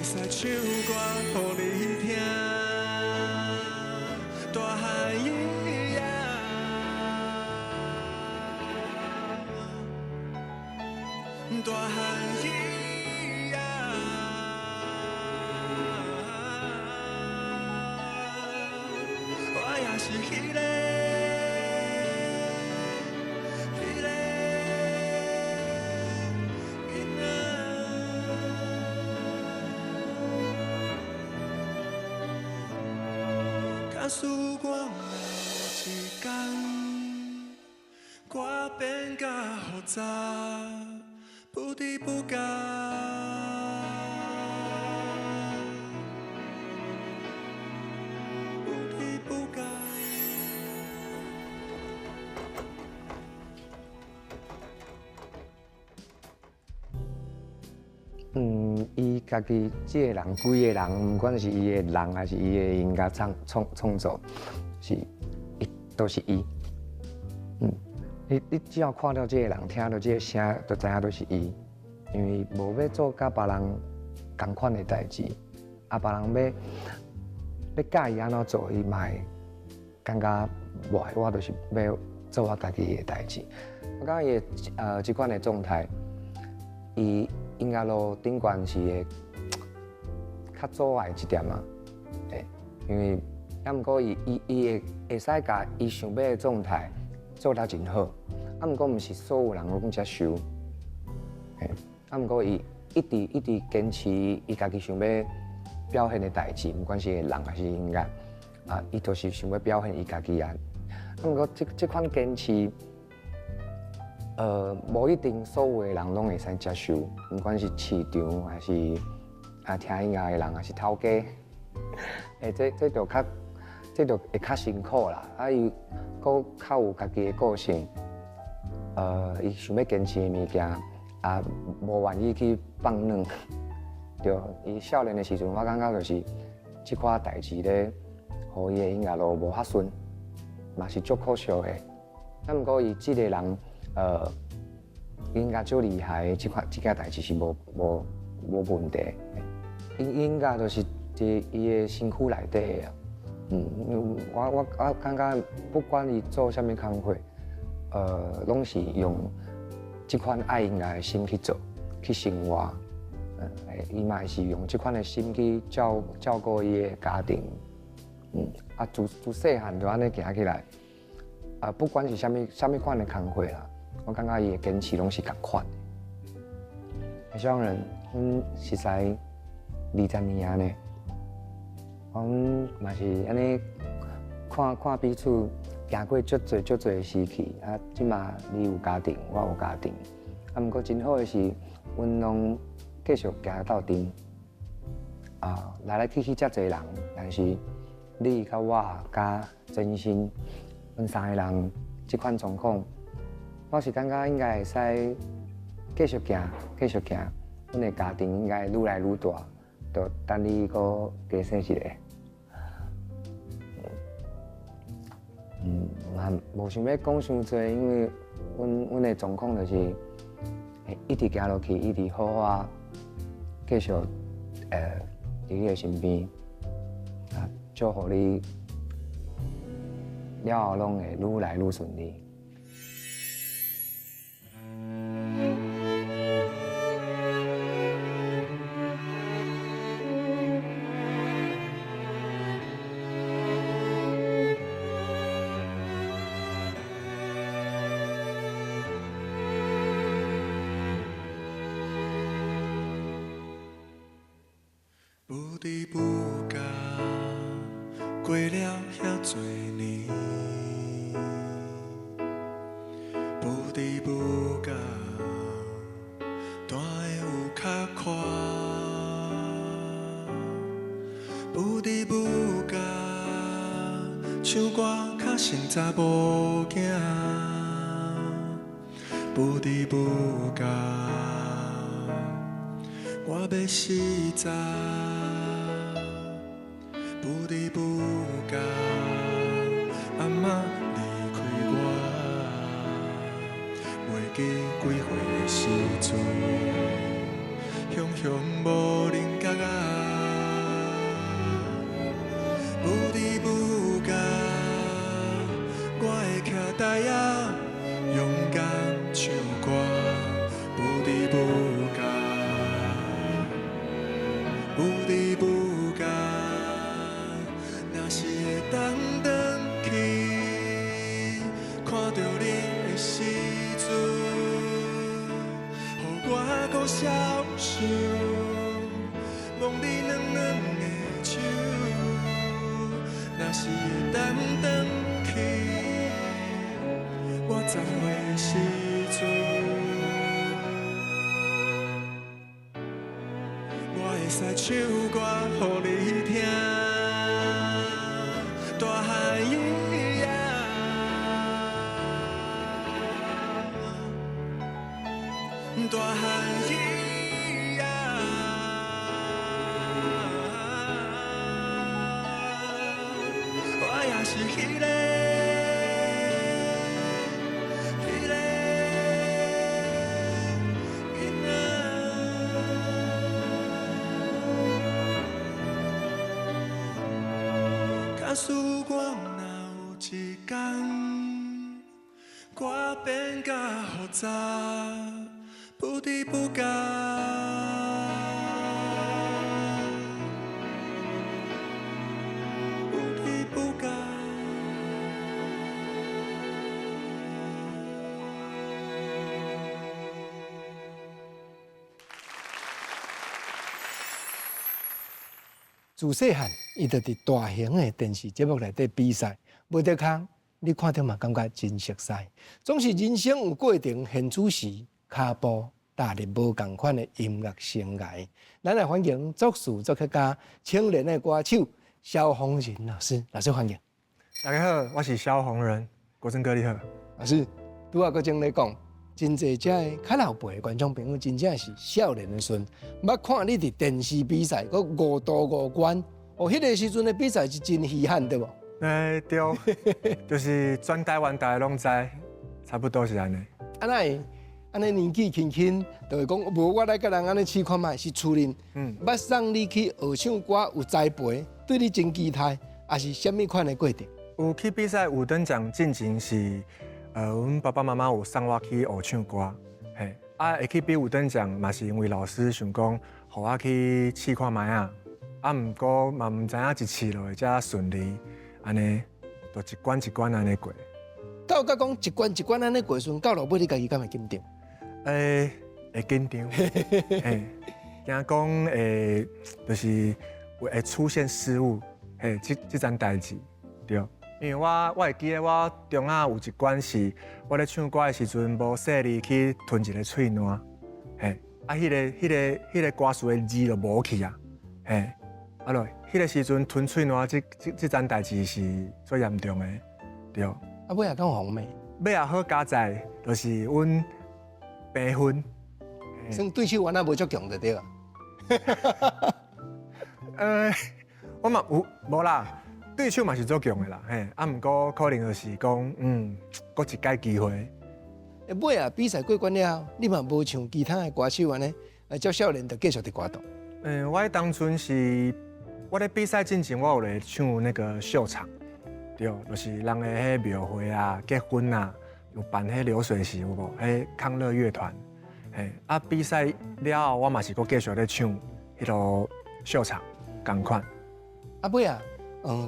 使唱歌予你听，大汉伊呀，大汉伊呀，我也是迄个。假使我有一天，我变甲复杂，不知不觉，不知不觉。伊家己即个人，规个人，毋管是伊的人还是伊的音乐创作，是都是伊。你只要看到即个人，听到即个声，就知影都是伊。因为无要做甲别人同款的代志，啊，别人要教伊安怎做，伊嘛会感觉无，我就是要做我家己的代志。我感觉伊即款的状态，伊音乐路顶悬是会较阻碍一点啊，因为也毋过伊会使甲伊想要的状态做得真好，啊毋过毋是所有人拢接受，啊毋过伊一直坚持伊家己想要表现的代志，毋管是人还是音乐，啊，伊都是想要表现伊家己啊。啊毋过这款坚持。无一定所有的人拢会使接受，不管是市场还是听音乐的人，还是头家，这就会较辛苦啦。啊，伊佫较有家己的个性，伊想要坚持的物件，啊，无愿意去放软。对，伊少年的时阵，我感觉就是这款代志咧，互伊的音乐路无遐顺，嘛是足可惜的。啊，毋过伊这个人。音乐最厉害，这件代志是无问题。音乐就是伫伊的身躯内底啊。我感觉不管伊做啥物工作，拢是用这款爱音乐的心去做，去生活。伊嘛是用这款的心去照顾伊的家庭。自细汉就安尼行起来。不管是啥物款的工作啦。我感觉伊的坚持拢是共款的。小人，实在20年安尼，阮嘛是安尼看彼此行过足侪的时期。啊，即马你有家庭，我有家庭。啊，毋过真好的是，阮拢继续行到顶。来去遮侪人，但是你甲我甲真心，阮三个人即款状况。我是感觉应该会使继续行，阮的家庭应该愈来愈大，就等你搁加生一个。无想要讲伤多，因为阮的状况就是会一直行落去，一直好好继续伫你的身边，祝福你了后拢会愈来愈顺利。不知不觉过了遐多年，不知不觉弹的有较快，不知不觉唱歌较成查某囝，不知不觉我要死早。不知不觉，阿嬷离开我，袂记几岁的时阵，雄雄无人角仔。徛台仔，勇敢唱歌，不离不弃，不离不弃。若是会当转去，看到你的时阵，予我搁消失，望你软软的手。若是会当转去，我10岁时阵，我会使唱歌予你听。大汉伊呀，大汉伊呀，我也是迄个。假使我若有一天，我变甲复杂，不离不弃，不离不弃。自细汉，伊就伫大型的电视节目内底比赛，无得空，你看着嘛，感觉真熟悉。总是人生有过程，现主时脚步踏入无共款的音乐生涯。咱来欢迎作词作曲家、青年的歌手萧红人老师，老师欢迎。大家好，我是萧红人，国珍哥你好。老师，拄啊，搁正咧讲，真侪遮的较老辈的观众朋友，真正是少年的时阵，捌看你伫电视比赛，搁5度5冠。哦，迄个时阵的比赛是真稀罕，对无？对，就是全台湾大家拢知，差不多是安尼。安尼年纪轻轻，就会讲，无我来甲人安尼试看卖，是厝人，捌送你去学唱歌，有栽培，对你真期待，还是什么款的过程？有去比赛五等奖进前是，阮爸爸妈妈有送我去学唱歌，嘿，会去比五等奖嘛是因为老师想讲，互我去试看卖啊，毋过嘛毋知影一试落会遮顺利，安尼，就一关一关安尼过。到甲讲一关一关安尼过顺，到落尾你家己敢会紧张？会紧张，嘿，惊讲就是会出现失误，嘿，这件代志，对。因为我会记得我中啊有一关是，我咧唱歌的时阵无细力去吞一个喙烂，嘿，迄个歌词的字就无去啊，嘿，啊落，迄个时阵吞喙烂，这件代志是最严重的，对。啊，尾也敢有红梅？尾也好加在，就是阮平分。算对手原来无足强就对啊。我嘛有无啦，对手嘛是足强的啦，嘿，啊，毋过可能就是讲，搁一届机会。尾啊，比赛过关了后，你嘛无像其他的歌手安尼，照少年就继续伫歌坛。我迄当阵是，我咧比赛进前，我有咧唱那个秀场，对，就是人的迄庙会啊、结婚啊，有办迄流水席有无？迄康乐乐团，嘿，啊，比赛了后，我嘛是搁继续咧唱迄落秀场，共款。啊，尾啊，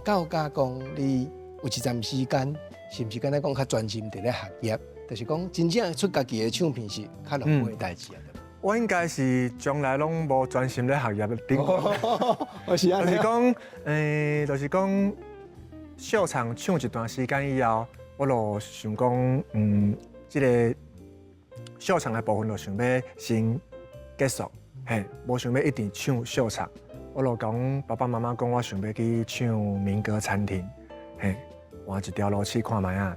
到甲讲你有一站时间，是毋是敢若讲较专心伫咧学业？就是讲真正出家己的唱片是较容易的代志啊。我应该是将来拢无专心咧学业的顶。是安尼。就是讲，就是讲，秀场唱一段时间以后，我就想讲，即个秀场的部分就想要先结束，嘿，无想要一直唱秀场。我就讲爸爸妈妈讲，我想要去唱民歌餐厅，嘿，换一条路试看卖啊。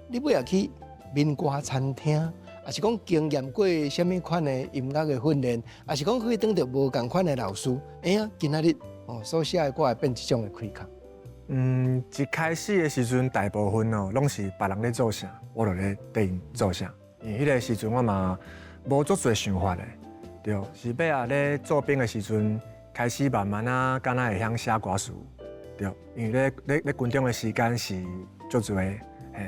你尾也去民歌餐厅，还是讲经验过什么款的音乐的训练，还是讲可以当到无共款的老师？哎呀，今仔日所写的歌会变一种的开口。一开始的时阵，大部分拢是别人咧做啥，我就咧对因做啥。因为迄个时阵我嘛无足侪想法的，对，是要咧做兵的时阵，开始慢慢敢若会晓写歌词，对，因为咧军中的时间是足侪，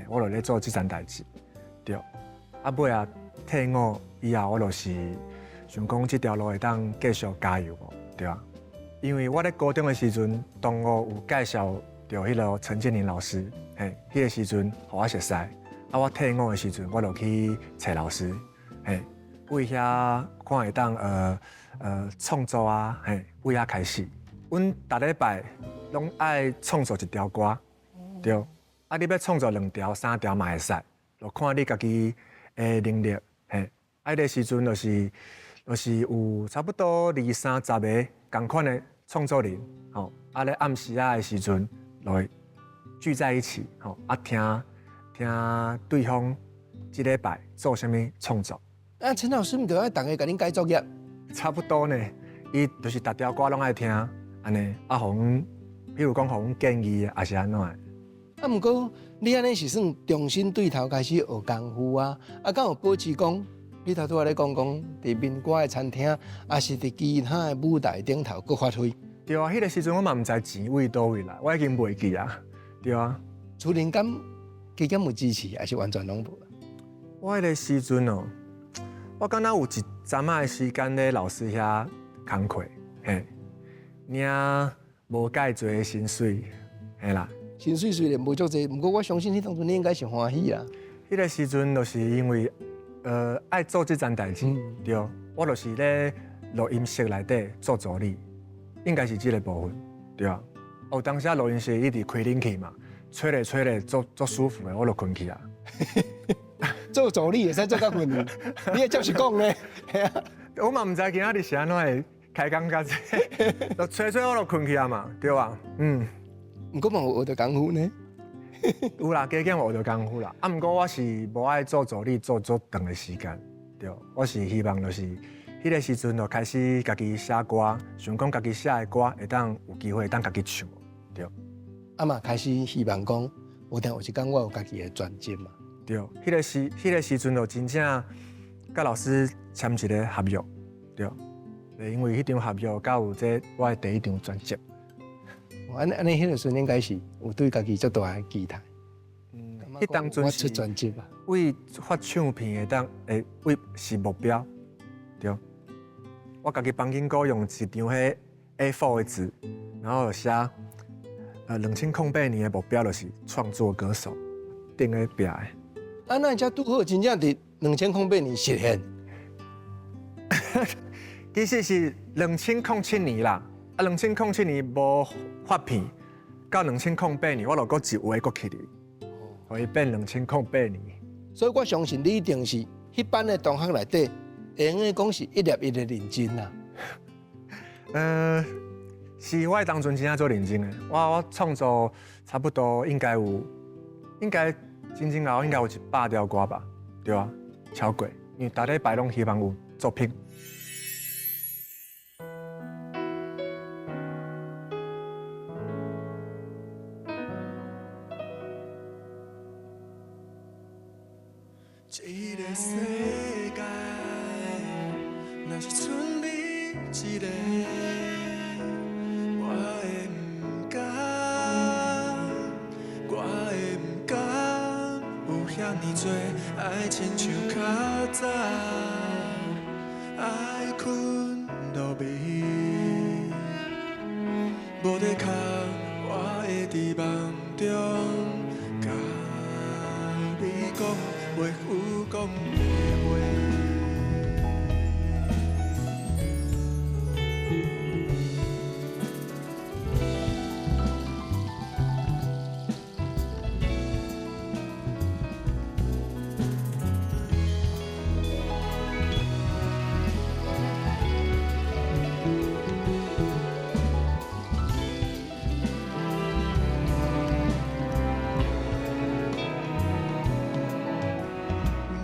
我就咧做即件代志，对。啊尾啊退伍以后，我就是想讲即条路会当继续加油无，对啊。因为我咧高中的时阵，同学有介绍到迄个陈建宁老师，迄个时阵互我熟悉。啊，我退伍的时阵，我就去找老师，为遐看会当创作啊，为遐开始。阮逐礼拜拢爱创作一条歌，对。啊，你要创作2条、3条嘛会使，就看你家己的能力，啊，迄个时阵就是有差不多20-30个同款的创作人，啊咧暗时的时阵，就会聚在一起，啊听对方一礼拜做啥物创作。啊，陈老师毋着爱大家甲恁改作业？差不多呢，伊就是逐条歌拢爱听，安尼啊，互阮，比如讲互阮建议，也是安怎的。啊，毋过你安尼是算重新对头开始学功夫啊？啊，敢有保持讲？你头拄仔咧讲伫民歌的餐厅，还是伫其他的舞台顶头搁发挥？对啊，迄个时阵我嘛毋知钱位倒位来，我已经袂记啊。对啊。厝人敢加减有支持，还是完全拢无？我迄个时阵哦，我敢若有一阵仔的时间咧，老师遐工课，领无介济的薪水，啦。薪水虽然无足济，不过我相信迄当阵你应该是欢喜啦。迄个时阵就是因为爱做即件代志，对，我就是咧录音室内底做助理，应该是即个部分，对啊。哦，当时录音室一直开冷气嘛，吹咧做舒服的，我就困去啊。做助理会使做到困难，你也照是讲咧，系啊。我嘛毋知今仔日是安怎会开工甲这，就吹我就困去啊嘛，对吧？毋过嘛有学到功夫呢。有啦，加减我学到功夫啦。啊，毋过我是无爱做助理做足长的时间，对。我是希望就是迄个时阵就开始家己写歌，想讲家己写的歌会当有机会会当家己唱，对。啊嘛开始希望讲，有一天我有家己的专辑嘛。对，迄个时阵就真正甲老师签一个合约，对。因为迄张合约甲有这我的第一张专辑。安尼迄个时阵应该是有对家己足大的期待。迄当阵是我出专辑啊，为发唱片为是目标，对。我家己房间哥用一张迄 A4 的字，然后写2008年的目标就是创作歌手，顶咧壁的。啊，那才拄好真正伫2008年实现。其实是2007年啦，啊2007年无发片，到2008年我就搁一位搁起哩，所以变2008年。所以我相信你一定是迄班的同学内底，会用讲是一粒一的认真啦。是我当阵真正做认真的，我创作差不多应该真正老应该有100条歌吧，对啊，超过，因为大礼拜拢希望有作品。这个世界，若是剩你一个，我会不甘，我会不甘，有遐尼多爱亲像较早，爱困落眠，无得空，我会伫梦中甲你讲。袂有讲的话，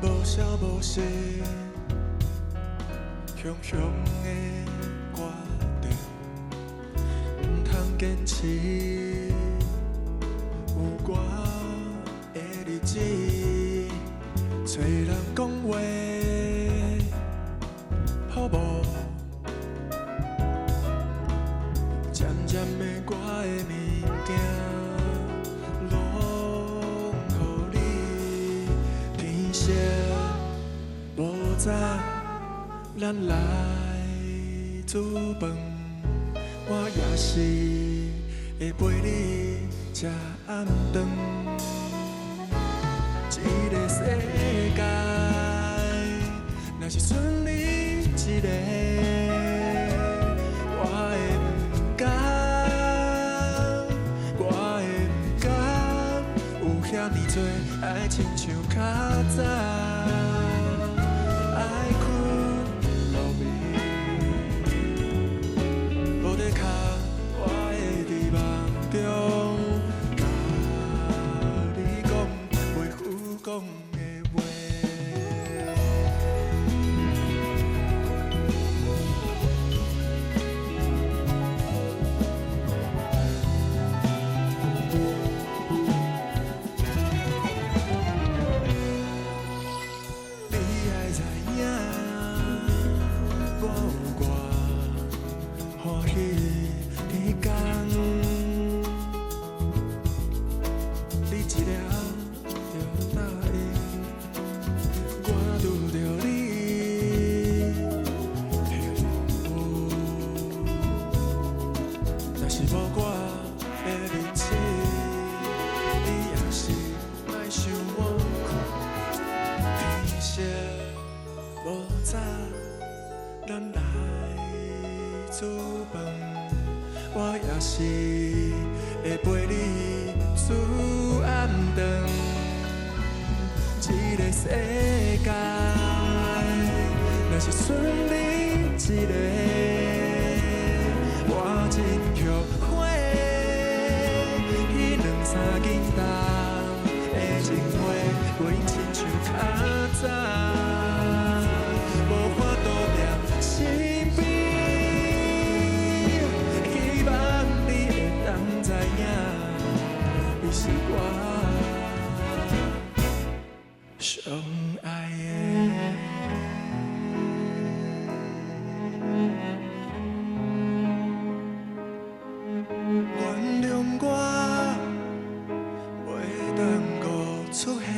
无声无息，雄雄的决定，唔通坚持。有我的日子，找人讲话，好无？渐渐的，我的物件拢予你。早咱来煮饭，我也是会陪你吃暗顿。一个世界，若是剩你一个，我会不甘，我会不甘，有遐尼多爱亲像较早，爱困落眠，无在脚，我会伫梦中甲你讲袂赴讲的话。你爱知影，我有偌欢喜你讲，你一粒就答应，我拄着你幸福。若是无我的日子，你也是莫想我苦。天色无早，咱来煮饭，我也是会陪你煮暗顿。一个世界，若是剩你一个，我真后悔。迄两三斤重的情话，过因亲像较早，无法度踮身边。希望你会当知影，你是我上爱的。原谅我，袂当搁出现。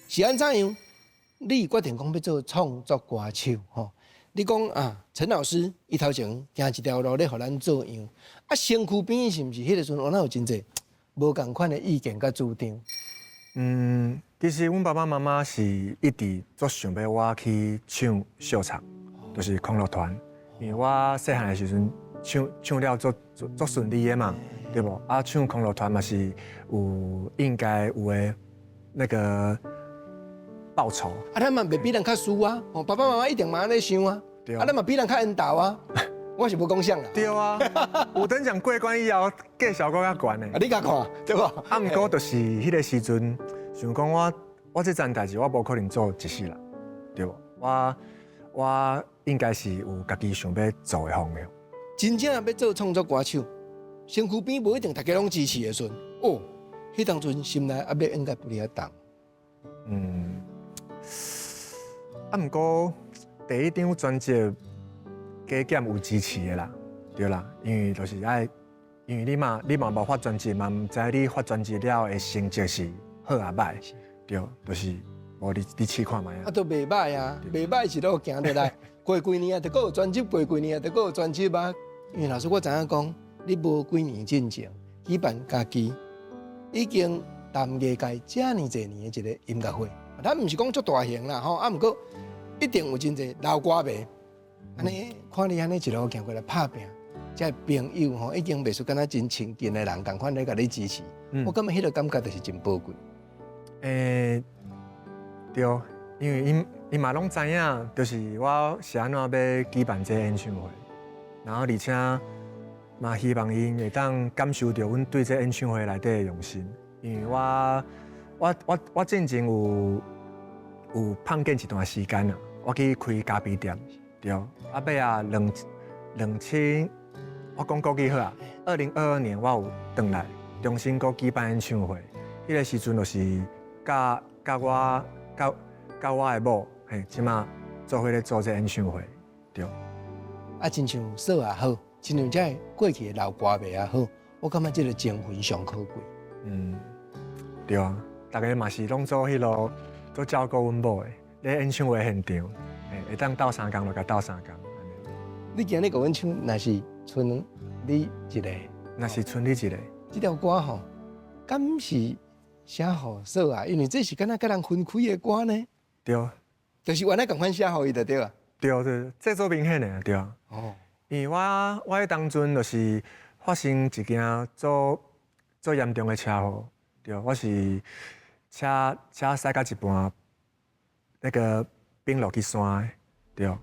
是安怎样？你决定讲要做创作歌手吼？你讲啊，陈老师伊头前行一条路咧，互咱做样。啊，身躯边是毋是迄个时阵，哪有真济无共款的意见甲主张？其实阮爸爸妈妈是一直足想要我去唱秀场，就是康乐团。因为我细汉的时阵唱了足顺利的嘛，对不？啊，唱康乐团嘛是有应该有的那个报酬。啊，咱嘛袂比人较输啊！哦，爸爸妈妈一定嘛安尼想啊。对啊，咱嘛比人较缘投啊。我是无讲啥啦。对啊，有等奖过关以后，计小搁较悬的。啊，你甲看对无？啊，毋过就是迄个时阵，想讲我这件代志我无可能做一世人，对无？我应该是有家己想要做的方向。真正要做创作歌手，身躯边无一定大家拢支持的时阵，哦，迄当阵心内压力应该不离啊重。啊，毋过第一张专辑加减有支持的啦，对啦，因为就是爱，因为你嘛无发专辑嘛，毋知你发专辑了的成绩是好啊歹，对，就是无你试看觅啊。啊，都袂歹啊，袂歹一路行得来。过几年啊，得有专辑；过几年啊，得有专辑啊。因为老师我知影讲，你无几年进前举办家己已经谈业界遮尼侪年的一个音乐会，咱毋是讲足大型啦吼，啊，毋过一定有真侪老歌迷。安尼看你安尼一路行过来拍拼，这朋友吼已经袂输敢若真亲近的人共款咧，甲你支持。我感觉迄个感觉就是真宝贵。对，因为伊嘛拢知影，就是我是安怎要举办这个演唱会，然后而且嘛希望因会当感受到阮对这演唱会内底的用心，因为我进前有碰见一段时间啊，我去开咖啡店，对，啊尾啊2000，我讲国语好啊。2022年我有回来，重新搁举办演唱会。迄个时阵就是甲我的某，嘿，即马做伙咧做这演唱会，对。啊，亲像说也好，亲像这过去的老歌迷也好，我感觉这个情分上可贵。对啊，大家嘛是拢做迄落做照顾阮某的，咧演唱会现场，会当斗相共就甲斗相共。你今日甲阮唱，若是剩你一个，若是剩你一个，这条歌吼，敢是写互说啊？因为这是敢若甲人分开的歌呢。对，就是原来共款写互伊就对啊。对，这做明显的对啊。哦，因为我迄当阵就是发生一件做严重的车祸，对，我是车驶到一半，那个并落去山的，对，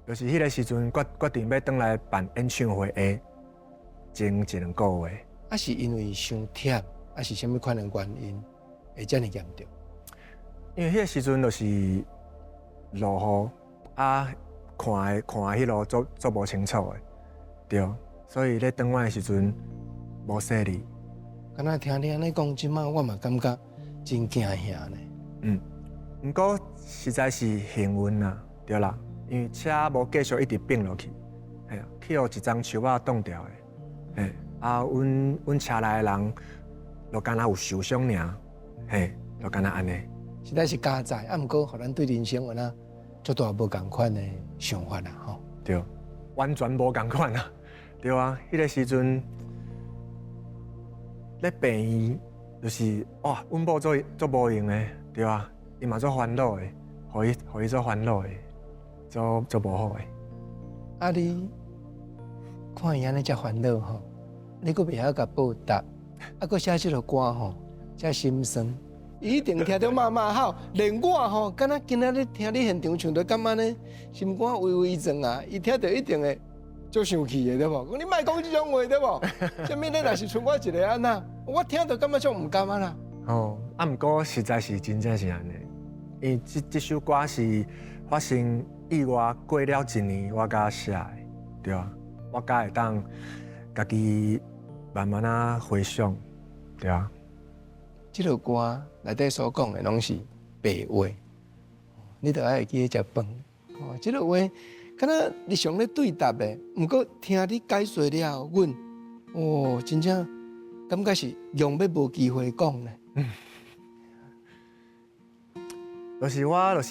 就是迄个时阵决定要转来办演唱会的前1-2个月。啊是因为伤忝，啊是啥物款的原因会遮尔严重？因为迄个时阵就是落雨啊，看迄路做无清楚的，对，所以咧转弯的时阵无细力。敢若听你安尼讲，即马我嘛感觉真惊吓呢。毋过实在是幸运啦，对啦，因为车无继续一直并落去，嘿啊，去互一丛树仔挡掉的，嘿，啊，阮车内的人，就敢若有受伤尔，嘿，就敢若安尼。实在是加载，啊，毋过互咱对人生有哪足大无共款的想法啦，吼。对，完全无共款啊，对啊，迄个时阵咧病院，就是哇，阮某做无用的，对啊，伊嘛做烦恼的，互伊做烦恼的，做无好的。啊，你看伊安尼遮烦恼吼，你阁袂晓甲报答，啊，阁写即个歌吼，遮心酸。伊一定听着妈妈好，连我吼，敢若今仔日听你现场唱着感觉呢，心肝微微转啊，伊听着一定会足生气的，对无？讲你莫讲即种话，对无？啥物你若是剩我一个安那，我听着感觉足毋甘啊啦。哦，啊，毋过实在是真正是安尼，因为这首歌是发生意外过了1年我甲写的，对啊，我甲会当家己慢慢啊回想，对啊。即首歌内底所讲的拢是白话，你着爱会记食饭。哦，即个话敢若日常咧对答的，毋过听你解说了后，阮哦真正感觉是永远无机会讲呢。就是我的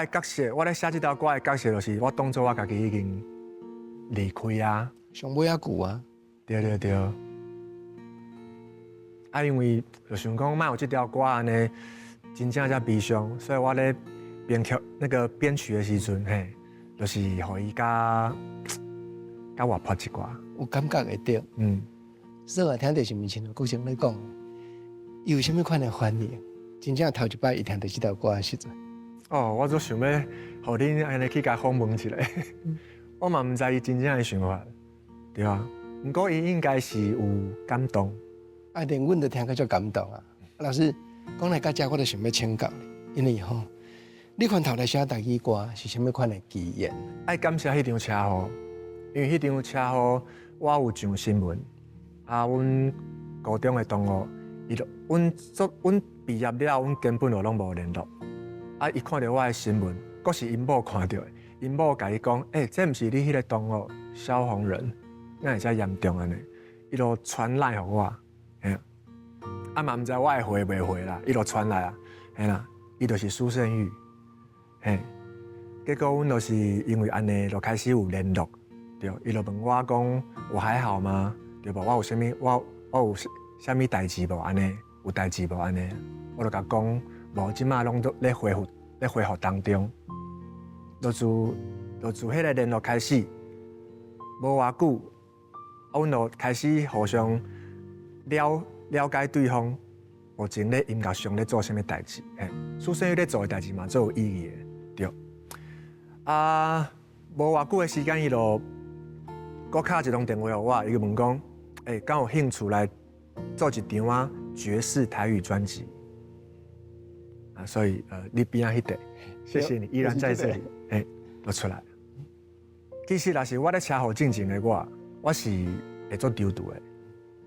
角色，我咧写这条歌的角色，就是我当作我家己已经离开啊。上尾仔句啊，对。啊，因为就想讲，莫有这条歌安尼，真正遮悲伤，所以我咧编曲的时阵，嘿，就是互伊较活泼一寡。有感觉会着。说啊，听着是毋是像古生咧讲，伊有啥物款的反应？真正头一摆伊听到这条歌的时阵，哦，我都想要互恁安尼去甲访问一下，我嘛毋知伊真正的想法，对啊。毋过伊应该是有感动。啊，连阮都听个足感动啊！老师讲来到遮，我就想要请教你，因为吼，你看头来写台语歌是啥物款的机缘？爱感谢迄场车祸，因为迄场车祸我有上新闻，啊，阮高中的同学，阮毕业了，阮根本就拢无联络。啊，伊看到我的新闻，阁是因某看到的，因某甲伊讲，这毋是你迄个同学萧红人，哪会遮严重安尼？伊就传来互我。啊嘛毋知我会回袂回啦，伊就传来啊，嘿啦，伊就是苏胜玉，嘿，结果阮就是因为安尼，就开始有联络，对，伊就问我讲我还好吗？对无？我有啥物？我有啥物代志无？安尼有代志无？安尼，我就甲讲，无，即马拢都咧恢复当中，就自迄个联络开始，无偌久，阮就开始互相了解对方目前咧音乐上咧做啥物代志，嘿，苏胜玉咧做诶代志嘛，最有意义诶，对。啊，无偌久诶时间，伊就搁敲一通电话互我，伊就问讲，敢有兴趣来做一张爵士台语专辑？啊，所以你边仔迄块，谢谢你依然在这里，都出来了。其实若是我咧车祸进前的我是会做丢毒的，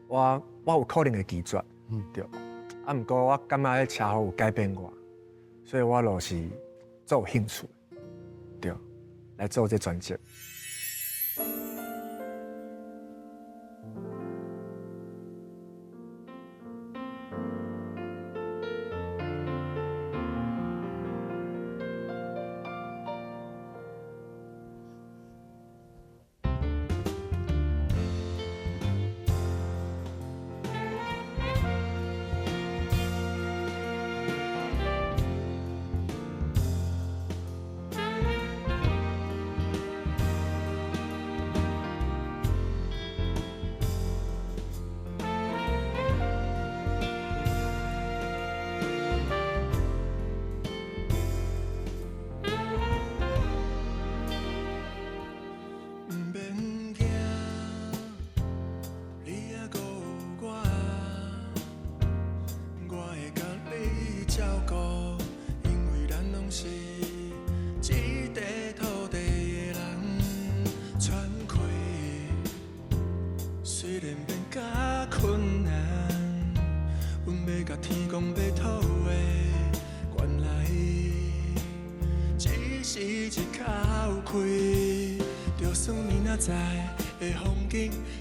我有可能会拒绝，对。啊，不过我感觉迄车祸有改变我，所以我就是做有兴趣，对，来做这专辑。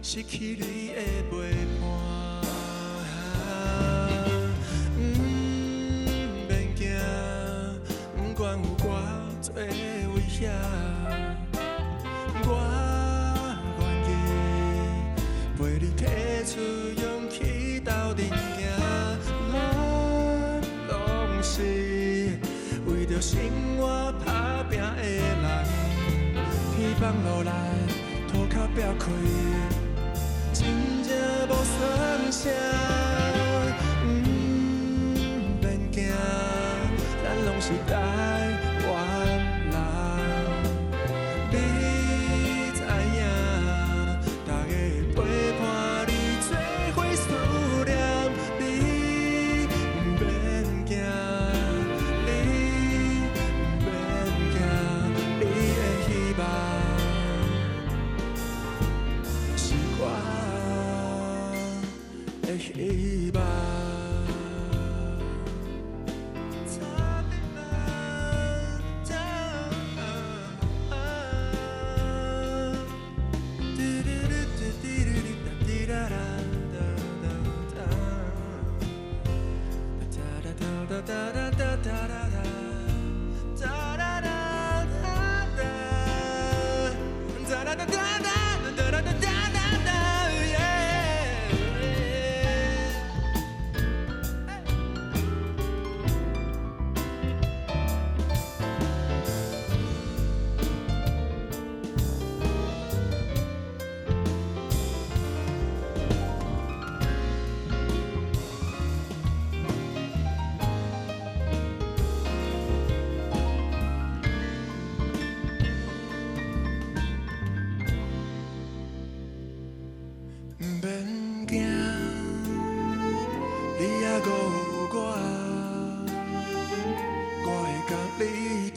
失去你的陪伴，免惊，不管有偌多危险，我愿意陪你提出勇气斗阵行。咱拢是为着生活打拼的人，天放落来，土脚壁开。真正无算啥，免惊，咱拢是台湾人。你知影，大家会陪伴你做伙思念，你免惊，你免惊，你的希望。希望。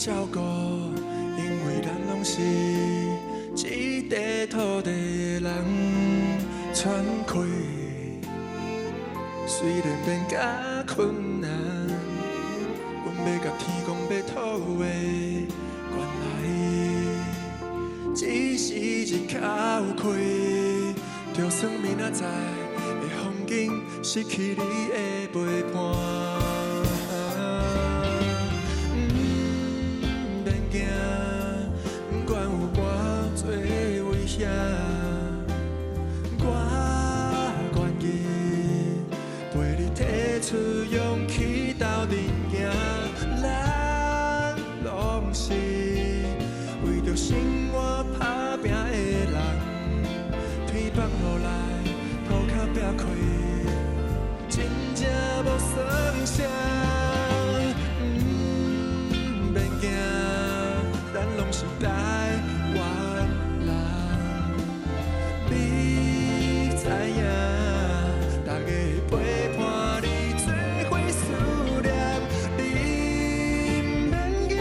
照顾，因为咱拢是一块土地的人，喘气。虽然变甲困难，阮要甲天公要土的，原来只是一口气。就算明仔载的风景失去你的陪伴。我愿意陪你提出勇气斗阵行，咱拢是为着生活打拼的人，天放落来，土脚壁开，真正无算啥。免惊，咱拢是台湾人。你知影，大家陪伴你做伙思念，你免惊，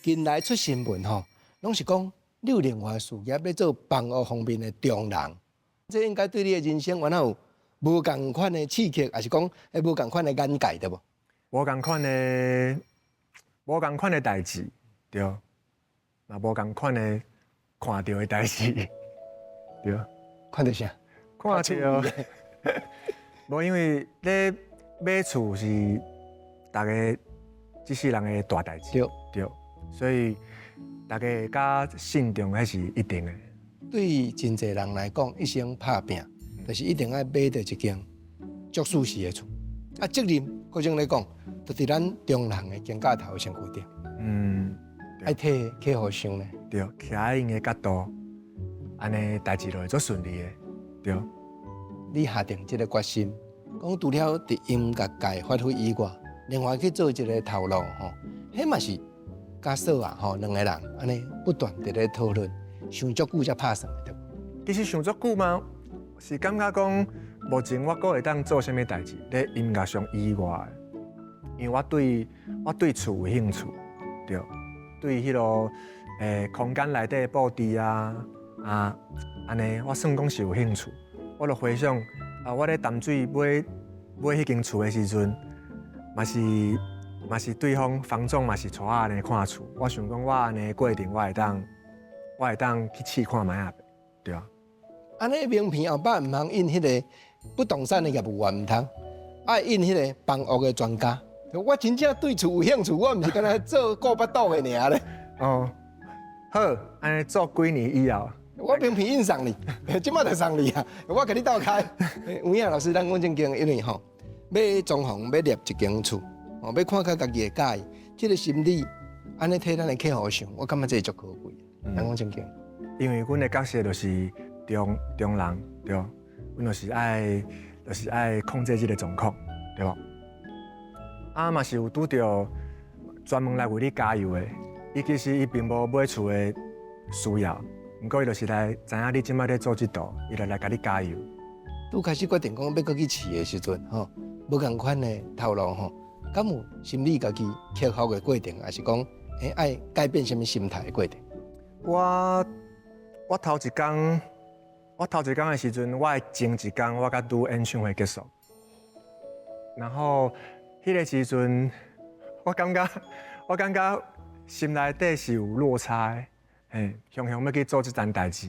近来出新闻吼，拢是讲你有另外事业要做房屋方面的中人，这应该对你的人生原来有无共款的刺激，还是讲无共款的眼界对无？无共款的代志，对，嘛无共款的看到的代志，对，看到啥？看到。无因为咧买厝是大家一世人的大代志，对，对，所以大家甲慎重还是一定的。对真侪人来讲，一生打拼，就是一定要买到一间足舒适的厝。啊，责任个种来讲，就伫咱中人的肩胛头先决定。爱替客户想呢。对，徛喺因的角度，安尼代志就会足顺利的，对。你下定这个决心，讲除了伫音乐界发挥以外，另外去做一个头路吼，迄嘛是家嫂啊吼两个人安尼不断伫咧讨论，想足久才拍算的对。其实想足久嘛，是感觉讲目前我阁会当做啥物代志，咧音乐上以外的，因为我对厝有兴趣，对，对迄落空间内底布置啊安尼，我算讲是有兴趣。我就回想我咧淡水买迄间厝的时阵，嘛是对方房总嘛是带我安尼看厝。我想讲我安尼过程我会当去试看卖下，对啊。安尼名片后摆毋通印迄个不动产的业务员，毋通爱印迄个房屋的专家。我真正对厝有兴趣，我毋是干那做顾巴肚的尔咧。哦，好，安尼做几年以后。我名片印送你，即摆就送你啊！我甲你斗开。有影老师，咱讲正经，因为吼，要装潢要立一间厝，哦，要看到家己会介意，即个心理，安尼替咱的客户想，我感觉这足可贵。咱讲正经，因为阮的角色就是中人，对，阮就是爱控制这个状况，对无？啊，嘛是有拄着专门来为你加油的，其实伊并无买厝的需要。毋过伊就是来知影你即摆咧做即道，伊就来甲你加油。拄开始决定讲要过去试的时阵，吼，无共款的头路吼，敢有心理家己克服的过程，还是讲爱改变什么心态的过程？我头一工的时阵，我会前一工我甲拄演唱会结束，然后迄个时阵，我感觉心内底是有落差的。雄雄要去做这件代志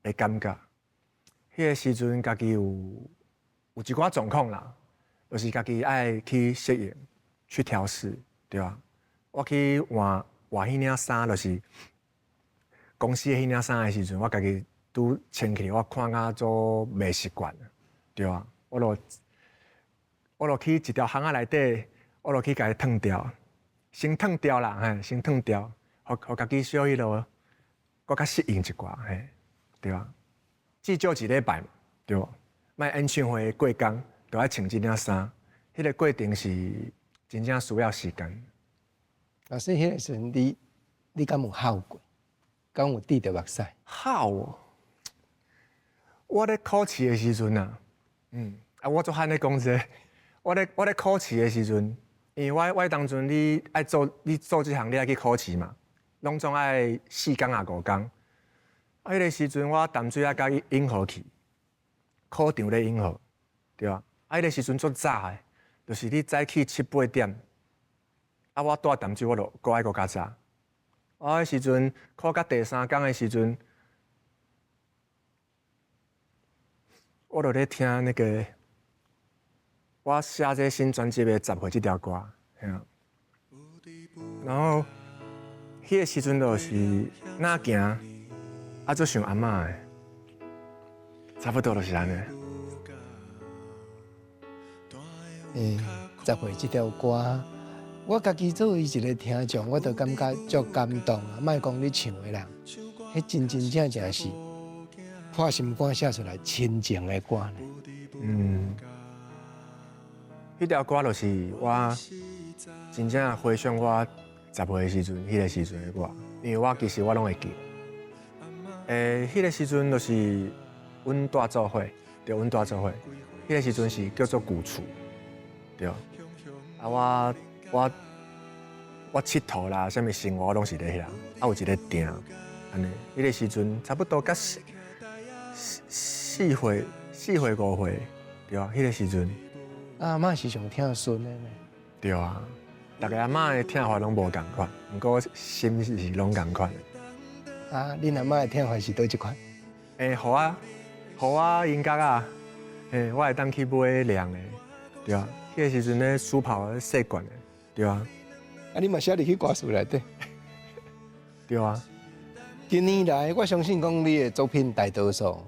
的感觉，迄个时阵家己有一寡状况啦，就是家己爱去适应、去调试，对吧？我去换迄领衫，就是公司的迄领衫的时阵，我家己拄穿起，我看甲做袂习惯，对吧？我就去一条巷仔内底，我就去家己烫掉，先烫掉啦，先烫掉，互家己小迄落。搁较适应一寡，嘿，对吧？至少一礼拜嘛，对无？卖演唱会过工，就爱穿这领衫，迄个过程是真正需要时间。老师，迄个时阵你敢有哭过？敢有滴着目屎？好哦！我咧考试的时阵啊，我做汉咧讲者，我咧考试的时阵，因为我当阵你做这项，你爱去考试嘛。拢总爱4工啊5工，迄个时阵我淡水啊甲永和去，考场咧永和，对吧？迄个时阵足早的，就是你早起7、8点，我住淡水我就搁爱搁较早。迄时阵考到第3工的时阵，我就咧听那个我写这新专辑的《10岁》这条歌，然后。迄个时阵就是哪行，做想阿嬷的，差不多就是安尼。10岁这条歌，我家己作为一个听众，我就感觉足感动啊！莫讲你唱的人，迄真正是破心肝写出来亲情的歌呢。迄条歌就是我真正回想我。10岁的时阵，迄个时阵的歌，因为我其实我拢会记。迄个时阵就是阮大做伙，对，阮大做伙。迄个时阵是叫做古厝，对。我我佚佗啦，啥物生活拢是咧遐，啊有一个店，安尼，迄个时阵差不多甲4岁5岁，对啊，迄个时阵，阿嬷是上疼孙的呢。对啊，逐个阿嬷的疼法拢无共款，毋过心是拢共款的。啊，恁阿嬷的疼法是倒一款？互我银角啊，我会当去买凉的，对啊，迄个时阵咧书跑细罐的，对啊，啊，你嘛写入去歌词内底。对啊。近年来，我相信讲你的作品大多数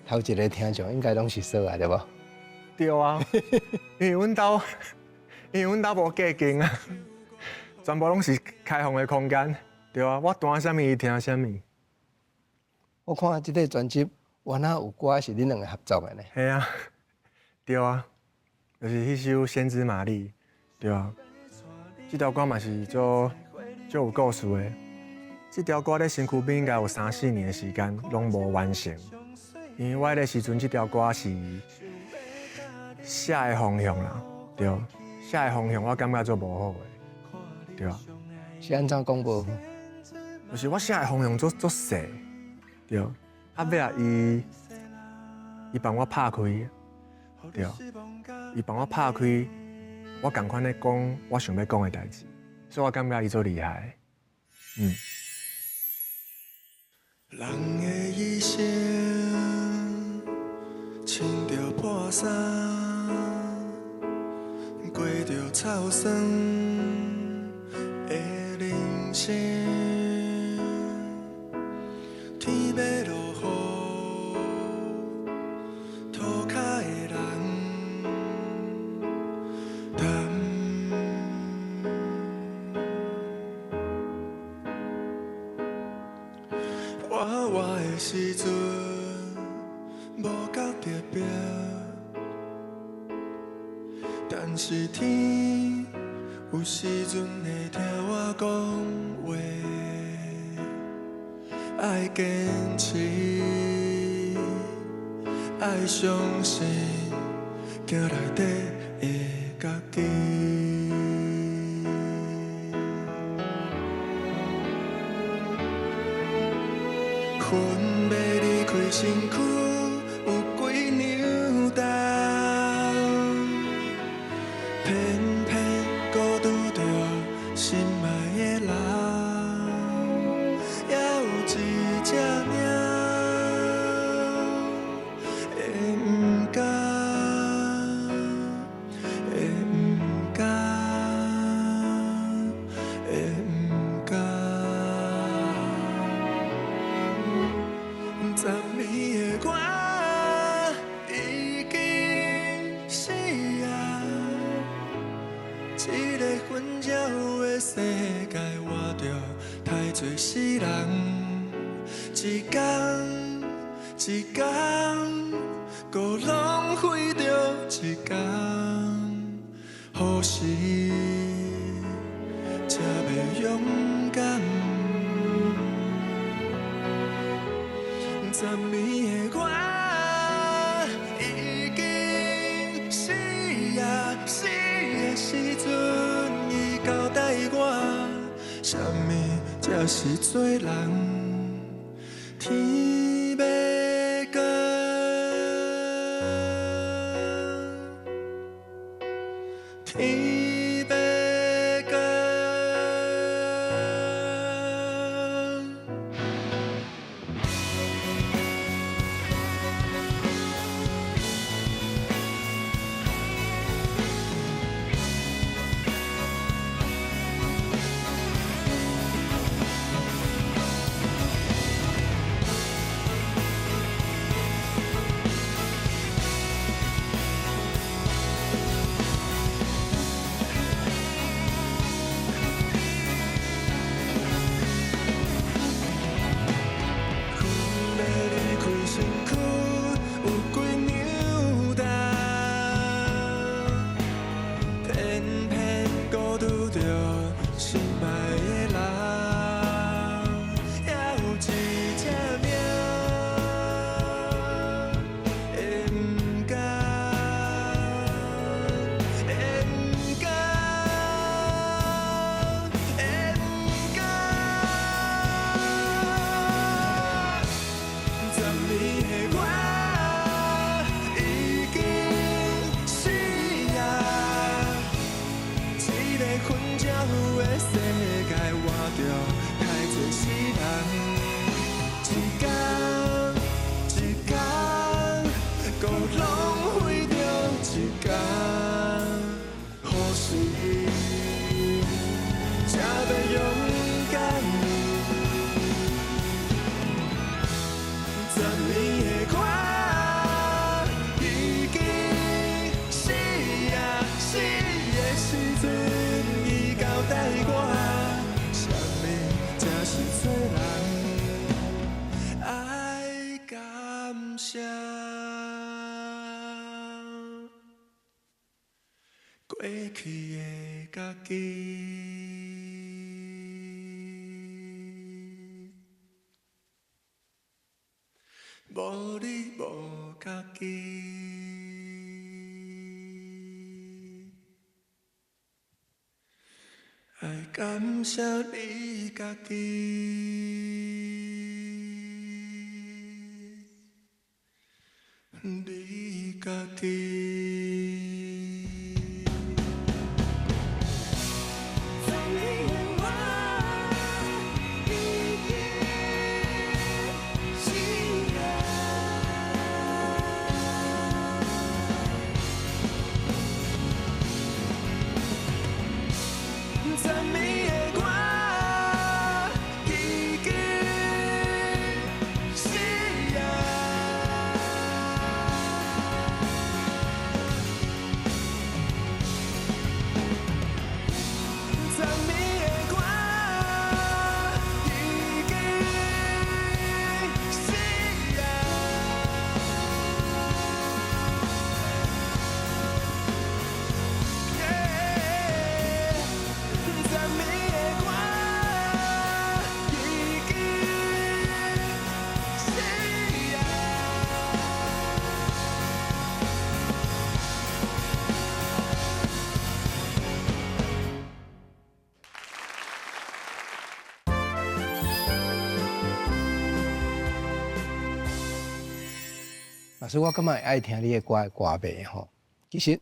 头一个听众应该拢是说啊，对无？对啊，因为阮兜无计经啊，全部拢是开放的空间，对啊，我弹啥物伊听啥物。我看即个专辑原来有歌是恁两个合作的呢。系啊，对啊，就是迄首《先知玛丽》，对啊，这条歌嘛是足有故事的。这条歌咧身躯边应该有3、4年的时间拢无完成，因为我迄个时阵这条歌是写的方向啦，对，写的方向我感觉做无好的，对啊，是安怎讲无？就是我写的方向做细，对，啊尾啊伊帮我拍开，对，伊帮我拍开，我共款咧讲我想要讲的代志，所以我感觉伊做厉害，人的一生，穿着破衫，过着草酸的人生。天要落雨，涂骹的人等。活的时阵，无够特别，但是天有时阵会听我讲话，爱坚持，爱相信，镜内底的家己。魂要离开身躯，有几扭重，偏偏孤独着心爱的人，也有一只鸟会不甘，会不甘，会不甘。10年的我已经死啊！一个混淆的世界，活着太多世人，一天一天，搁浪费着一天，何时才要勇敢？10年的我已经死啊，死的时阵，伊交代我，什么才是做人？天要光，天要光。过去的家己，无你无家己，爱感谢你家己，你家己。老师，我感觉爱听你的歌的歌迷吼，其实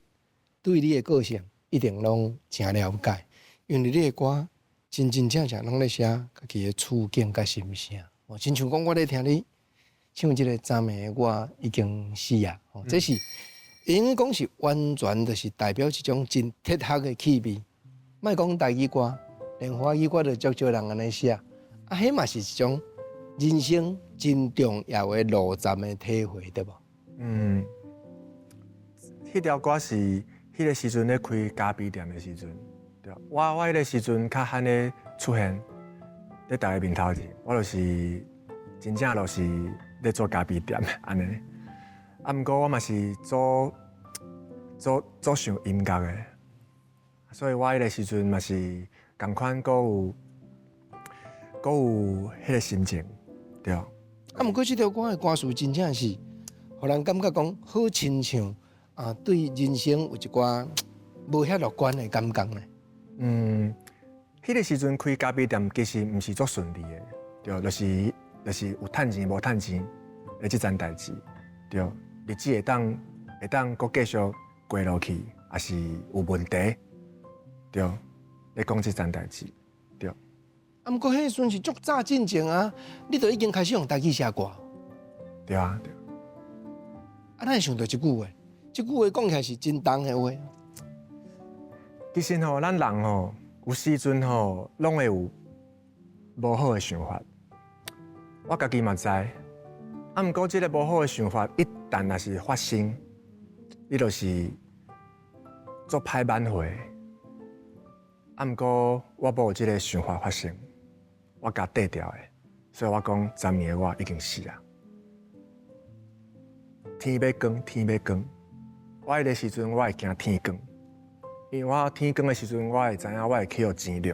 对你的个性一定拢真了解，因为你的歌真正拢咧写家己的处境甲心声。哦，亲像讲我咧听你唱即个《昨暝的我已经死啊》，哦，这是应讲是完全就是代表一种真铁黑的气味。莫讲台语歌，连华语歌都足少人安尼写，啊，迄嘛是一种人生真重要的路站的体会，对无？迄条歌是迄个时阵咧开咖啡店的时阵，对。我迄个时阵较罕咧出现咧大家面头前，我就是真正就是咧做咖啡店安尼。啊，毋过我嘛是做上音乐的，所以我迄个时阵嘛是共款，阁有迄个心情，对。啊，毋过即条歌的歌词真正是，互人感觉讲好亲像啊，对人生有一寡无遐乐观的感觉呢。迄个时阵开咖啡店其实毋是足顺利的，对，就是有趁钱无趁钱的即件代志，对，日子会当阁继续过落去，也是有问题，对，咧讲即件代志，对。啊，毋过迄时阵是足早进前啊，你就已经开始用台语写歌。对啊，对。啊，咱会想到一句话，即句话讲起来是真重的话。其实吼，咱人吼，有时阵吼，拢会有无好的想法。我家己嘛知，啊，毋过即个无好的想法，一旦若是发生，你就是做歹挽回。啊，毋过我无有即个想法发生，我甲缀掉的，所以我讲昨暝的我已经死啊。天要光，天要光，我迄个时阵我会惊天光。因为我天光的时阵，我会知影我会去互钱掠，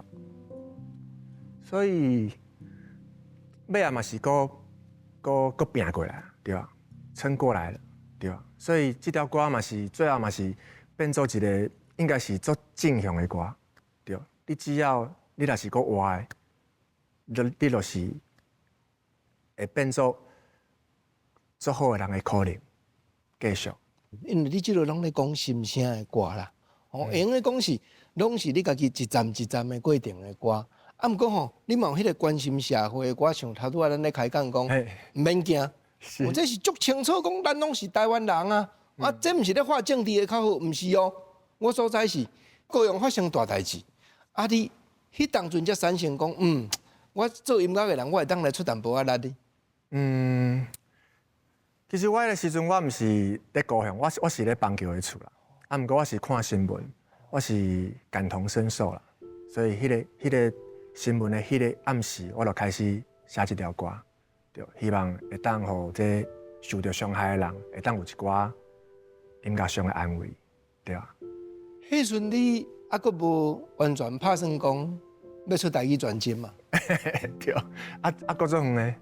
所以尾仔嘛是搁拼过来，对吧？撑过来了，对吧？所以这条歌嘛是最后嘛是变做一个应该是做正向的歌，对。你只要你若是搁活的，你就是会变做做好的人的可能继续。因为你即落拢咧讲心声的歌啦。哦，用咧讲是，拢是你家己一站一站的过程的歌。啊，毋过吼，你嘛有迄个关心社会的歌，像头拄仔咱咧开讲讲，毋免惊，我这是足清楚讲，咱拢是台湾人啊。啊，这毋是咧画政治的较好，毋是哦。我所在是各样发生大代志，啊，你迄当阵才产生讲，我做音乐的人，我会当来出淡薄仔力的。其实我迄个时阵，我毋是咧高雄，我是咧邦桥的厝啦。啊，毋过我是看新闻，我是感同身受啦，所以迄个新闻的迄个暗时，我就开始写一条歌，对，希望会当互这受到伤害的人会当有一寡音乐上的安慰，对啊。迄阵你还佫无完全拍算讲要出台语专辑嘛？对，各种呢，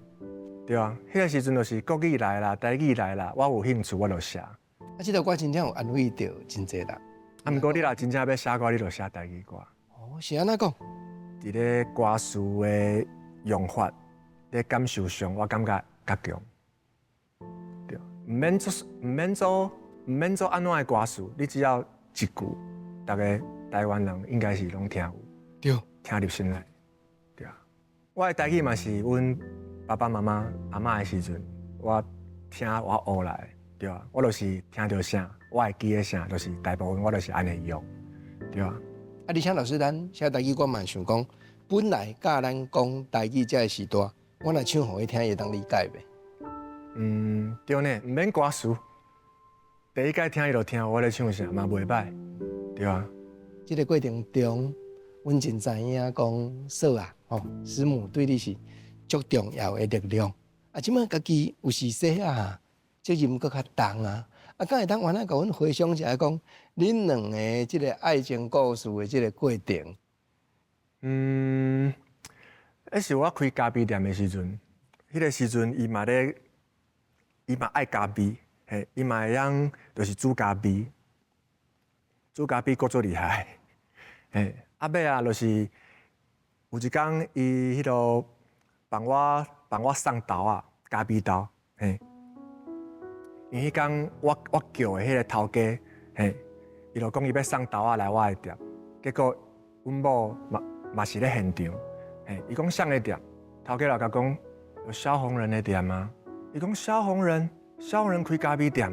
对啊，迄个时阵就是国语来啦，台语来啦，我有兴趣我就写。啊，即个歌真正有安慰到真济人。啊，毋过你若真正要写歌，你就写台语歌。哦，是安那讲？伫咧歌词的用法、咧感受上，我感觉较强。对，毋免做安怎的歌词，你只要一句，大家台湾人应该是拢听有，对，听入心来。对啊，我的台语嘛是阮爸爸妈妈、阿嬷的时阵，我听我学来的。对啊，我就是听到啥，我会记得啥，就是大部分我就是安尼用。对啊。啊，而且老师，咱写台语，我嘛想讲，本来教咱讲台语这个时代，我若唱互伊听，会当理解呗。对呢，毋免歌词，第一届听伊就听我咧唱啥嘛袂歹，对啊。这个过程中，阮真知影讲嫂啊，师母对你是足重要的力量。啊，即摆家己有时说啊，责任搁较重啊。啊，敢会当原来甲阮回想一下，讲恁两个即个爱情故事的即个过程。迄是我开咖啡店的时阵，迄个时阵伊嘛爱咖啡，嘿，伊嘛会晓就是煮咖啡，煮咖啡够做厉害，嘿，后尾啊就是有一天伊迄落帮我送豆啊，咖啡豆，嘿。因为迄天我叫的迄个头家，嘿，伊就讲伊要送豆仔来我的店，结果阮某嘛是咧现场，嘿，伊讲啥个店，头家就甲讲有萧红人的店吗？伊讲萧红人开咖啡店，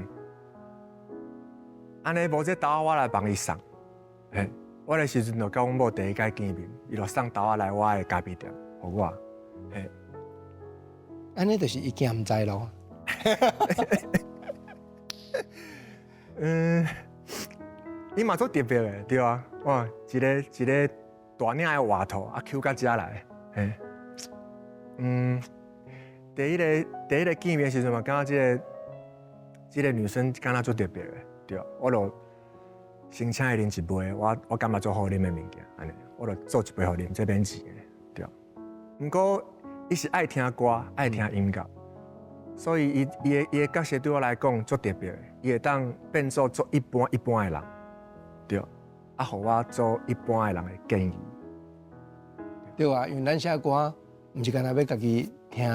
安尼无这豆仔我来帮伊送，嘿，我个时阵就甲阮某第一届见面，伊就送豆仔来我的咖啡店，互我，嘿，安尼就是伊惊毋知咯。伊嘛做特别的，对啊，哇，一个大领的画图啊，Q 到遮来，嘿，第一个见面的时阵嘛，感觉这个女生敢若做特别的，对啊，我就先请伊啉一杯，我感觉做好啉的物件，安尼，我就做一杯互啉，这免钱的，对啊。不过伊是爱听歌，爱听音乐。所以伊的角色对我来讲足特别的，伊会当变做一般的人，对，啊，互我做一般的人的建议，对啊，因为咱写歌，毋是干那要家己听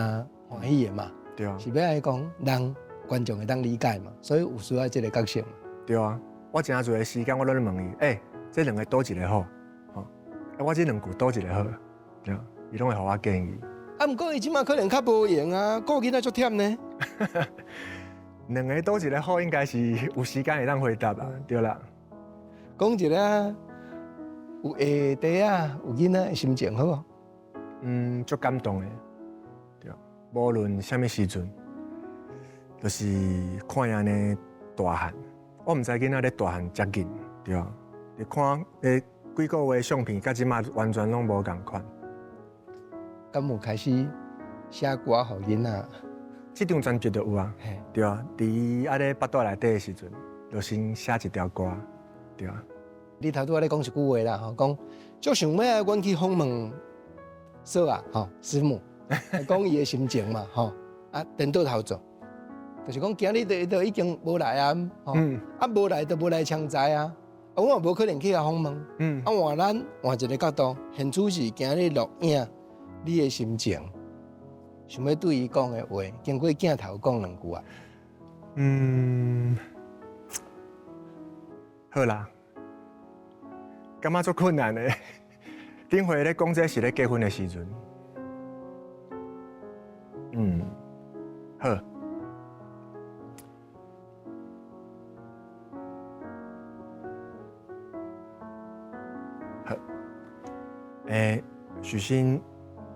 欢喜的嘛，对啊，是要爱讲让观众会当理解嘛，所以有需要这个角色嘛。对啊，我真侪时间我拢咧问伊，这两个倒一个好，吼，我这两句倒一个好，对啊，伊拢会互我建议。啊，毋过伊即马可能较无闲啊，顾囡仔足忝呢。两个倒一个好，应该是有时间会当回答啦，对啦。讲一个有下弟啊，有囡仔的心情好无？足感动的，对，无论什么时阵，就是看伊安尼大汉，我毋知囡仔咧大汉遮紧，对啊，你看几个月相片，甲即马完全拢无共款。敢有开始写歌互囡仔？这张专辑就有啊，嘿，对啊，伫咧腹肚内底的时阵，就先写一条歌，对啊。你头拄仔咧讲一句话啦，讲足想要爱阮去访问嫂啊，师母，讲伊的心情嘛，啊，颠倒头做，就是讲今日就已经无来啊，啊无来就无来强在啊，啊我也无可能去遐访问，啊换一个角度，现主是今日录影，你的心情，想要对伊讲的话，经过镜头讲两句啊。好啦，感觉足困难的。顶回咧讲这是咧结婚的时阵，好。好，许昕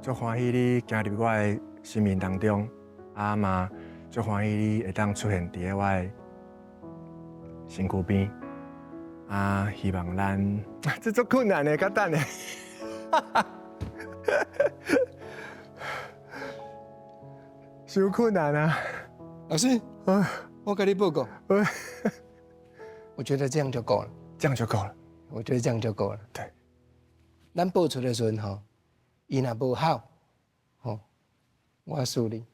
足欢喜你加入我的生命当中，啊嘛足欢喜你会当出现伫我的身躯边，啊希望咱这足困难的，较等的，伤困难啊！老师，我跟你报告，我觉得这样就够了。这样就够了。我觉得这样就够了。对，咱播出的时阵吼，伊若无好，吼，我输你。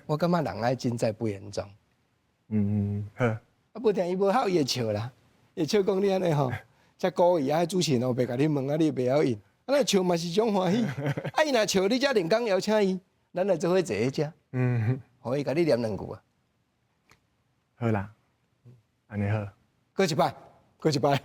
我感觉人爱尽在不言中。好，啊，不定伊无好，伊会笑啦，会笑讲你安尼吼，遮故意啊，主持人后白甲你问啊，你袂晓应，啊那笑嘛是种欢喜。啊，伊若笑你遮连工邀请伊，咱来做伙坐喺遮，互伊甲你念两句啊。好啦，安尼好。过一摆，过一摆。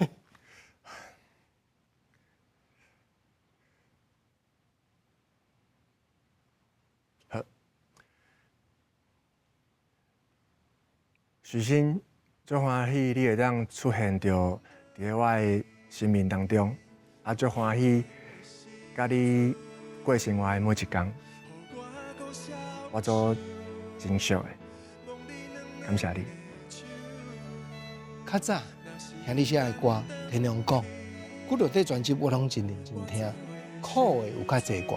许昕足欢喜你会当出现着伫我的生命当中，啊，足欢喜甲你过生活的每一天，我做真惜的，感谢你。较早听你写的歌，天亮讲，几落块专辑我拢真认真听，苦的有较侪歌，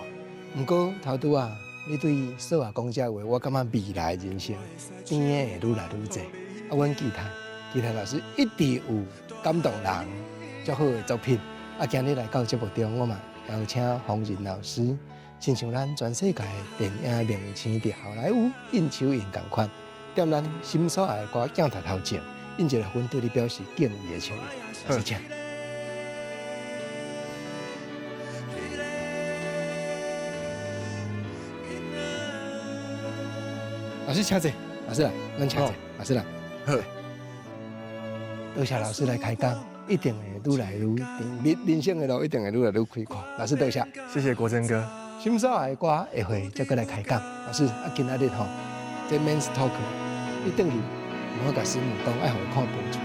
毋过头拄啊，你对说话讲这话，我感觉未来的人生甜的会愈来愈侪。啊，阮期待老师一直有感动人、足好的作品。啊，今日来到节目中，我嘛邀请洪仁老师，亲像咱全世界的电影明星伫好莱坞应酬应共款，踮咱心所爱的歌镜头头前，印一个阮对你表示敬意的笑容。是这样。老师请坐，老师来，咱请坐，老师来。好，多谢老师来开讲，一定会愈来愈甜，人生的路一定会愈来愈开阔。老师多谢，谢谢国珍哥。心所爱的歌下回再过来开讲。老师啊，今仔日吼，这 men's talk，你等于唔好甲师母讲，爱互伊看报纸。